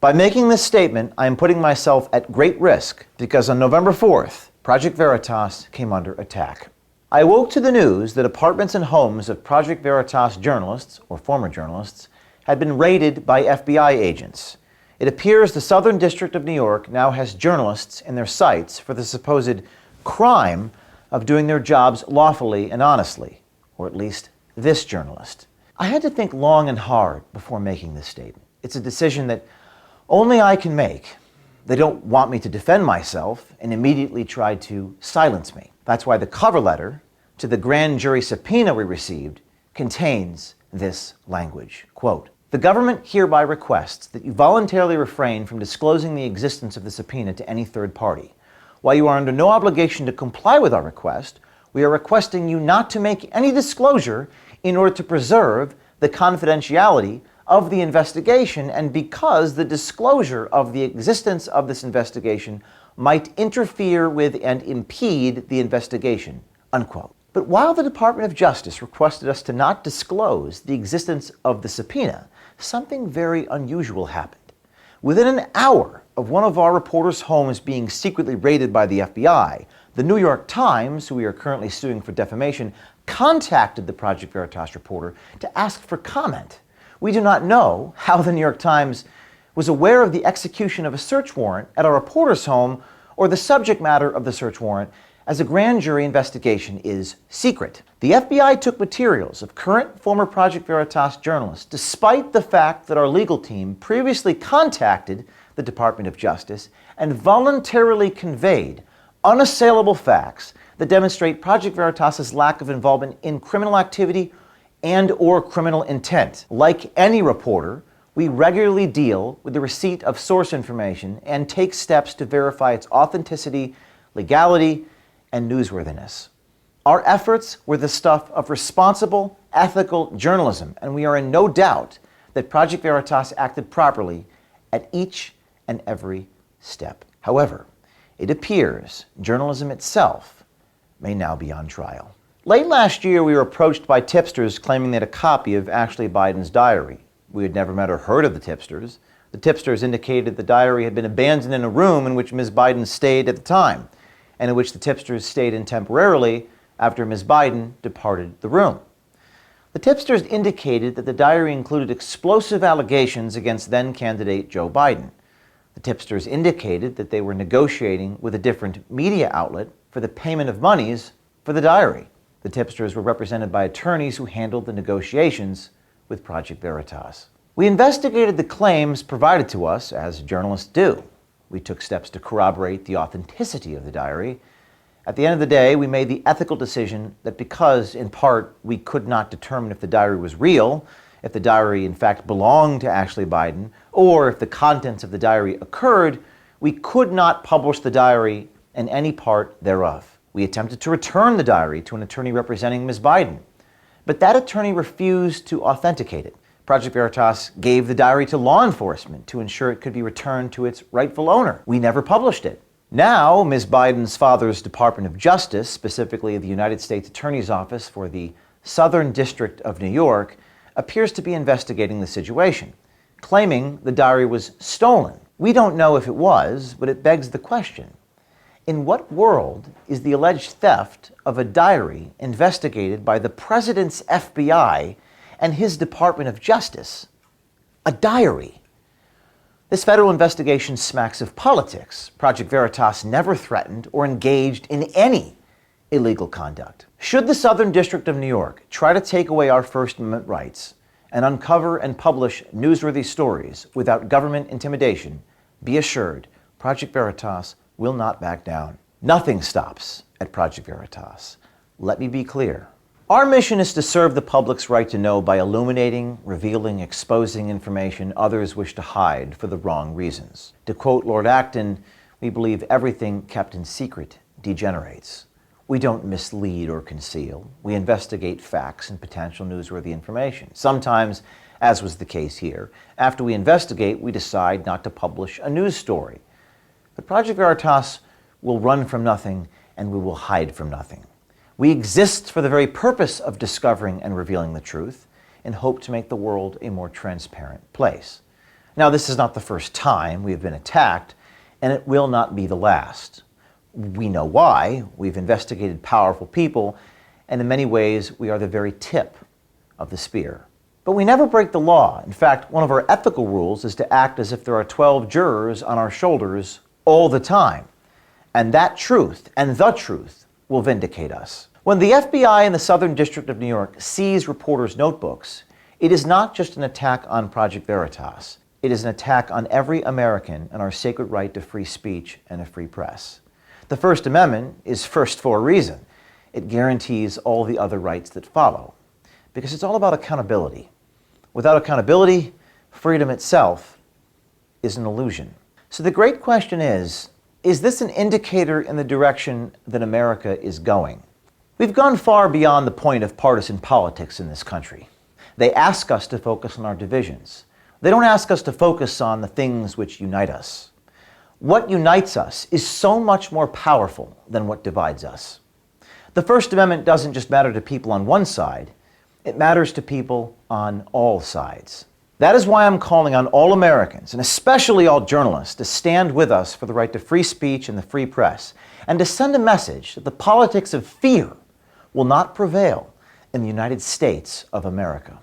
By making this statement, I am putting myself at great risk because on November 4th, Project Veritas came under attack. I awoke to the news that apartments and homes of Project Veritas journalists, or former journalists, had been raided by FBI agents. It appears the Southern District of New York now has journalists in their sights for the supposed crime of doing their jobs lawfully and honestly, or at least this journalist. I had to think long and hard before making this statement. It's a decision that only I can make. They don't want me to defend myself and immediately try to silence me. That's why the cover letter to the grand jury subpoena we received contains this language. Quote, "The government hereby requests that you voluntarily refrain from disclosing the existence of the subpoena to any third party. While you are under no obligation to comply with our request, we are requesting you not to make any disclosure in order to preserve the confidentiality of the investigation and because the disclosure of the existence of this investigation might interfere with and impede the investigation." Unquote. But while the Department of Justice requested us to not disclose the existence of the subpoena, something very unusual happened. Within an hour of one of our reporters' homes being secretly raided by the FBI, the New York Times, who we are currently suing for defamation, contacted the Project Veritas reporter to ask for comment. We do not know how the New York Times was aware of the execution of a search warrant at our reporter's home or the subject matter of the search warrant, as a grand jury investigation is secret. The FBI took materials of current former Project Veritas journalists, despite the fact that our legal team previously contacted the Department of Justice and voluntarily conveyed unassailable facts that demonstrate Project Veritas's lack of involvement in criminal activity and or criminal intent. Like any reporter, we regularly deal with the receipt of source information and take steps to verify its authenticity, legality, and newsworthiness. Our efforts were the stuff of responsible, ethical journalism, and we are in no doubt that Project Veritas acted properly at each and every step. However, it appears journalism itself may now be on trial. Late last year, we were approached by tipsters claiming they had a copy of Ashley Biden's diary. We had never met or heard of the tipsters. The tipsters indicated the diary had been abandoned in a room in which Ms. Biden stayed at the time, and in which the tipsters stayed in temporarily after Ms. Biden departed the room. The tipsters indicated that the diary included explosive allegations against then-candidate Joe Biden. The tipsters indicated that they were negotiating with a different media outlet for the payment of monies for the diary. The tipsters were represented by attorneys who handled the negotiations with Project Veritas. We investigated the claims provided to us, as journalists do. We took steps to corroborate the authenticity of the diary. At the end of the day, we made the ethical decision that because, in part, we could not determine if the diary was real, if the diary in fact belonged to Ashley Biden, or if the contents of the diary occurred, we could not publish the diary and any part thereof. We attempted to return the diary to an attorney representing Ms. Biden, but that attorney refused to authenticate it. Project Veritas gave the diary to law enforcement to ensure it could be returned to its rightful owner. We never published it. Now, Ms. Biden's father's Department of Justice, specifically the United States Attorney's Office for the Southern District of New York, appears to be investigating the situation, claiming the diary was stolen. We don't know if it was, but it begs the question: in what world is the alleged theft of a diary investigated by the president's FBI and his Department of Justice? A diary. This federal investigation smacks of politics. Project Veritas never threatened or engaged in any illegal conduct. Should the Southern District of New York try to take away our First Amendment rights and uncover and publish newsworthy stories without government intimidation, be assured Project Veritas will not back down. Nothing stops at Project Veritas. Let me be clear. Our mission is to serve the public's right to know by illuminating, revealing, exposing information others wish to hide for the wrong reasons. To quote Lord Acton, we believe everything kept in secret degenerates. We don't mislead or conceal. We investigate facts and potential newsworthy information. Sometimes, as was the case here, after we investigate, we decide not to publish a news story. But Project Veritas will run from nothing and we will hide from nothing. We exist for the very purpose of discovering and revealing the truth and hope to make the world a more transparent place. Now, this is not the first time we have been attacked, and it will not be the last. We know why. We've investigated powerful people, and in many ways, we are the very tip of the spear. But we never break the law. In fact, one of our ethical rules is to act as if there are 12 jurors on our shoulders all the time. And that truth, and the truth, will vindicate us. When the FBI in the Southern District of New York seized reporters' notebooks, it is not just an attack on Project Veritas. It is an attack on every American and our sacred right to free speech and a free press. The First Amendment is first for a reason. It guarantees all the other rights that follow, because it's all about accountability. Without accountability, freedom itself is an illusion. So the great question is this an indicator in the direction that America is going? We've gone far beyond the point of partisan politics in this country. They ask us to focus on our divisions. They don't ask us to focus on the things which unite us. What unites us is so much more powerful than what divides us. The First Amendment doesn't just matter to people on one side, it matters to people on all sides. That is why I'm calling on all Americans, and especially all journalists, to stand with us for the right to free speech and the free press, and to send a message that the politics of fear will not prevail in the United States of America.